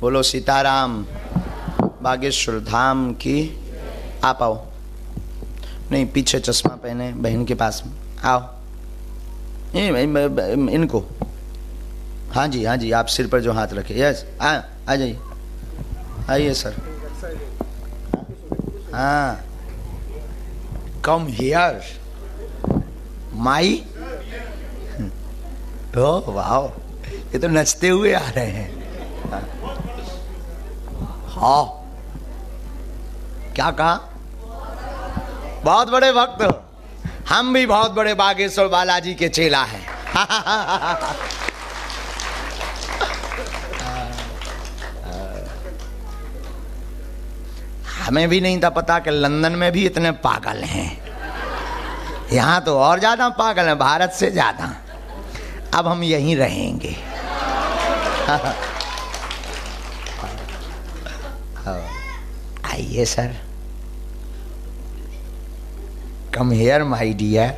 बोलो सीताराम। बागेश्वर धाम की। आप आओ। नहीं, पीछे चश्मा पहने बहन के पास में आओ। इनको, हाँ जी हाँ जी, आप सिर पर जो हाथ रखे। यस, आ जाइए, आइए सर। हाँ, कम हियर माई। तो वाह, ये तो नचते हुए आ रहे हैं। हाँ, क्या कहा? बहुत बड़े भक्त हो। हम भी बहुत बड़े बागेश्वर बालाजी के चेला हैं। हमें भी नहीं था पता कि लंदन में भी इतने पागल हैं। यहाँ तो और ज्यादा पागल हैं, भारत से ज्यादा। अब हम यहीं रहेंगे। आइए sir, come here my dear.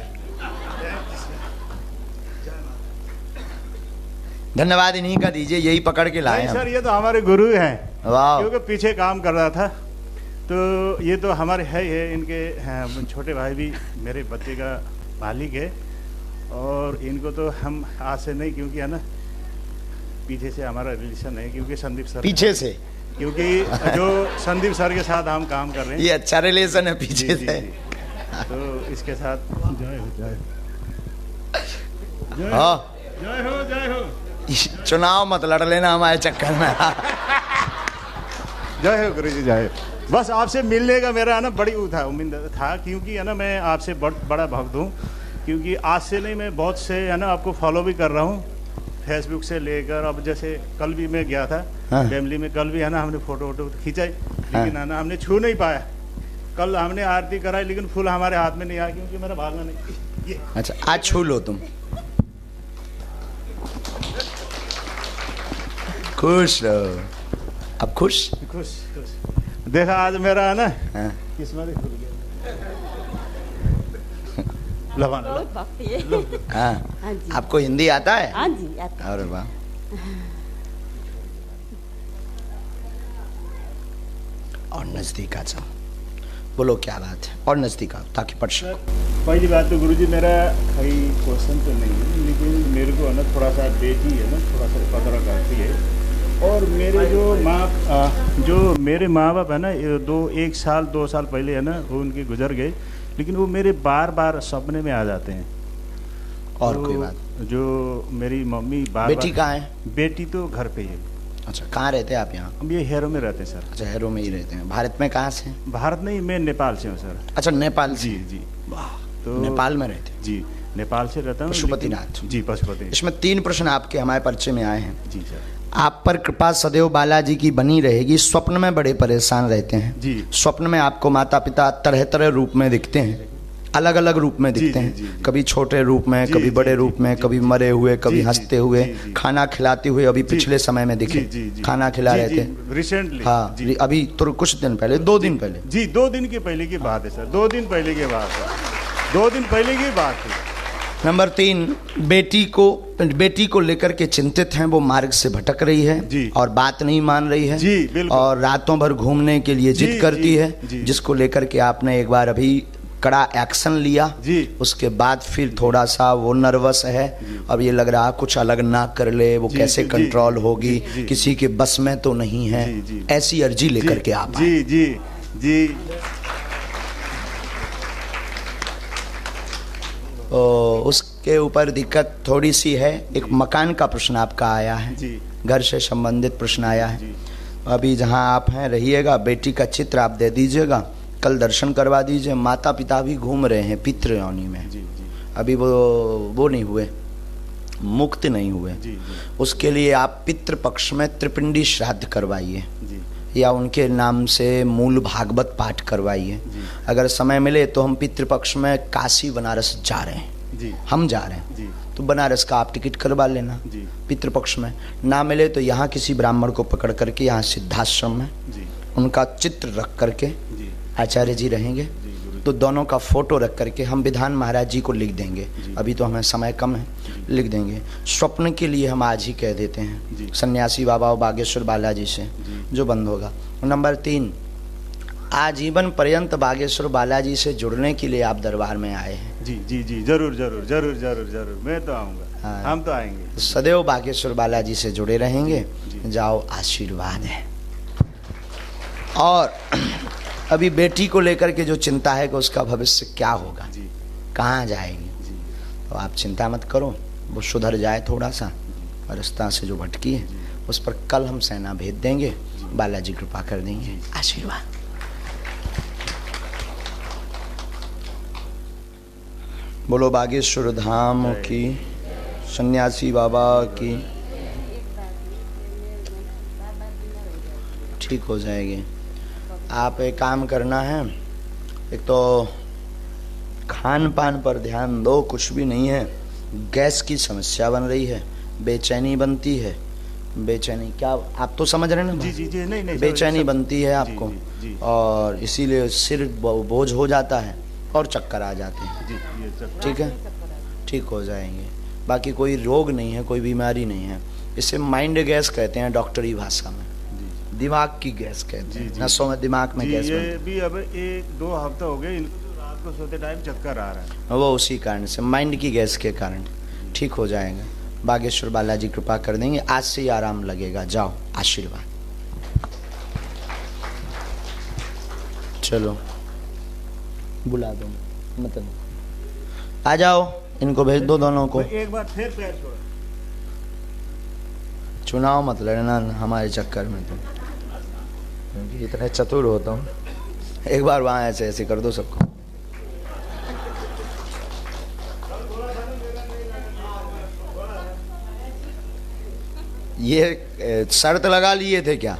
धन्यवाद इन्हीं का दीजिए, यही पकड़ के लाए हम। सर ये तो हमारे गुरु हैं। वाह। क्योंकि पीछे काम कर रहा था, तो ये तो हमारे है ही है। इनके छोटे भाई भी मेरे बच्चे का मालिक है, और इनको तो हम आज से नहीं, क्योंकि है ना पीछे से हमारा रिलेशन है, क्योंकि संदीप सर पीछे से, क्योंकि जो संदीप सर के साथ हम काम कर रहे हैं, ये अच्छा रिलेशन है पीछे जी, से। जी। तो इसके साथ जय हो जय हो हाँ, जय हो जय हो। चुनाव मत लड़ लेना हमारे चक्कर में। जय हो गुरु जी, जय हो। बस आपसे मिलने का मेरा है ना बड़ी उम्मीद था, क्योंकि है ना मैं आपसे बड़ा भक्त हूँ। क्योंकि आज से नहीं, मैं बहुत से है ना आपको फॉलो भी कर रहा हूँ, फेसबुक से लेकर। अब जैसे कल भी मैं गया था फैमिली में, कल भी है ना हमने फोटो खींचाई, लेकिन है ना हमने छू नहीं पाया। कल हमने आरती कराई, लेकिन फूल हमारे हाथ में नहीं आया, क्योंकि मेरा भागना नहीं। ये अच्छा, आज छू लो तुम। खुश रहो। अब खुश खुश देखा आज मेरा है ना किस्मत खुल गया। बहुत भक्ति है। हाँ, हाँ जी। आपको हिंदी आता है? हाँ जी आता है। अरे वाह। और नजदीक आ जाओ, बोलो क्या बात है, और नजदीक आओ ताकि पढ़ सको। पहली बात तो गुरुजी मेरा कोई क्वेश्चन तो नहीं है, लेकिन मेरे को है ना थोड़ा सा बेटी है ना, थोड़ा सा पकड़ा करती है। और मेरे जो मेरे माँ बाप है ना, 1 साल 2 साल पहले है ना वो उनके गुजर गए, लेकिन वो मेरे बार बार सपने में आ जाते हैं। और तो कोई बात? जो मेरी मम्मी बार बेटी कहाँ है? बेटी तो घर पे है। अच्छा, कहाँ रहते हैं आप? यहाँ? हम ये हेरो में रहते हैं सर। अच्छा, हेरो में ही रहते हैं। भारत में कहाँ से? भारत नहीं, मैं नेपाल से हूँ सर। अच्छा, नेपाल से। जी जी। वाह, तो नेपाल में रहते हैं। जी, नेपाल से रहता हूँ। पशुपतिनाथ जी, पशुपति। इसमें 3 प्रश्न आपके हमारे परिचय में आए हैं। जी सर। आप पर कृपा सदैव बालाजी की बनी रहेगी। स्वप्न में बड़े परेशान रहते हैं जी। स्वप्न में आपको माता पिता तरह तरह रूप में दिखते हैं, अलग अलग रूप में दिखते हैं। जी, जी। कभी छोटे रूप में, कभी बड़े रूप में, कभी मरे हुए, कभी हंसते हुए, खाना खिलाते हुए। अभी पिछले समय में दिखे खाना खिला रहे थे रिसेंटली। हाँ, अभी तो कुछ दिन पहले, 2 दिन पहले। जी, 2 दिन के पहले की बात है सर। 2 दिन पहले की बात है, 2 दिन पहले की बात है। नंबर 3, बेटी को लेकर के चिंतित हैं। वो मार्ग से भटक रही है जी। और बात नहीं मान रही है जी, बिल्कुल। और रातों भर घूमने के लिए जिद करती है, जी। जिसको लेकर के आपने एक बार अभी कड़ा एक्शन लिया जी। उसके बाद फिर थोड़ा सा वो नर्वस है। अब ये लग रहा कुछ अलग ना कर ले, वो कैसे कंट्रोल होगी, किसी के बस में तो नहीं है। ऐसी अर्जी लेकर के आप जी जी जी। उसके ऊपर दिक्कत थोड़ी सी है। एक मकान का प्रश्न आपका आया है जी। घर से संबंधित प्रश्न आया है। जी। अभी जहाँ आप हैं रहिएगा, बेटी का चित्र आप दे दीजिएगा, कल दर्शन करवा दीजिए। माता पिता भी घूम रहे हैं पितृ योनि में। जी जी। अभी वो नहीं हुए, मुक्त नहीं हुए। जी जी। उसके लिए आप पितृ पक्ष में त्रिपिंडी श्राद्ध करवाइए जी। या उनके नाम से मूल भागवत पाठ करवाइए। अगर समय मिले तो हम पितृपक्ष में काशी बनारस जा रहे हैं जी। हम जा रहे हैं जी। तो बनारस का आप टिकट करवा लेना जी। पितृपक्ष में। ना मिले तो यहाँ किसी ब्राह्मण को पकड़ करके यहाँ सिद्धाश्रम में जी। उनका चित्र रख करके जी। आचार्य जी रहेंगे, तो दोनों का फोटो रख करके हम विधान महाराज जी को लिख देंगे। अभी तो हमें समय कम है, लिख देंगे। स्वप्न के लिए हम आज ही कह देते हैं सन्यासी बाबा और बागेश्वर बालाजी से जो बंद होगा। नंबर 3, आजीवन पर्यंत बागेश्वर बालाजी से जुड़ने के लिए आप दरबार में आए हैं। जी जी जी, जरूर जरूर जरूर जरूर जरूर, मैं तो आऊँगा। हाँ। हम तो आएंगे। सदैव बागेश्वर बालाजी से जुड़े रहेंगे। जाओ, आशीर्वाद है। और अभी बेटी को लेकर के जो चिंता है कि उसका भविष्य क्या होगा, कहाँ जाएगी, तो आप चिंता मत करो, वो सुधर जाए थोड़ा सा, रास्ता से जो भटकी है उस पर कल हम सेना भेज देंगे, बालाजी कृपा कर देंगे। आशीर्वाद। बोलो बागेश्वर धाम की, सन्यासी बाबा की। ठीक हो जाएगी। आप एक काम करना है, एक तो खान पान पर ध्यान दो, कुछ भी नहीं है। गैस की समस्या बन रही है, बेचैनी बनती है। बेचैनी क्या, आप तो समझ रहे हैं ना? जी जी जी, नहीं नहीं, बेचैनी बनती है आपको, जी, जी। और इसीलिए सिर बोझ हो जाता है और चक्कर आ जाते हैं। जी, ये चक्कर। ठीक है, ठीक हो जाएंगे। बाकी कोई रोग नहीं है, कोई बीमारी नहीं है। इसे माइंड गैस कहते हैं डॉक्टरी भाषा में, दिमाग की गैस कहते हैं। नसों में, दिमाग में गैस ये भी अब 1-2 हफ्ता हो गए इनको, रात को सोते टाइम चक्कर आ रहा है। वो उसी कारण से, माइंड की गैस के कारण। ठीक हो जाएगा, बागेश्वर बालाजी कृपा कर देंगे। आज से ही आराम लगेगा। जाओ, आशीर्वाद। चलो, बुला दो, मतलब आ जाओ, इनको भेज दो दोनों को। एक बार फिर पैर छोड़ो। चुनाव मत लड़ना हमारे चक्कर में, तो क्योंकि इतने चतुर होता हूँ। एक बार वहाँ ऐसे ऐसे कर दो सबको। ये शर्त लगा लिए थे क्या?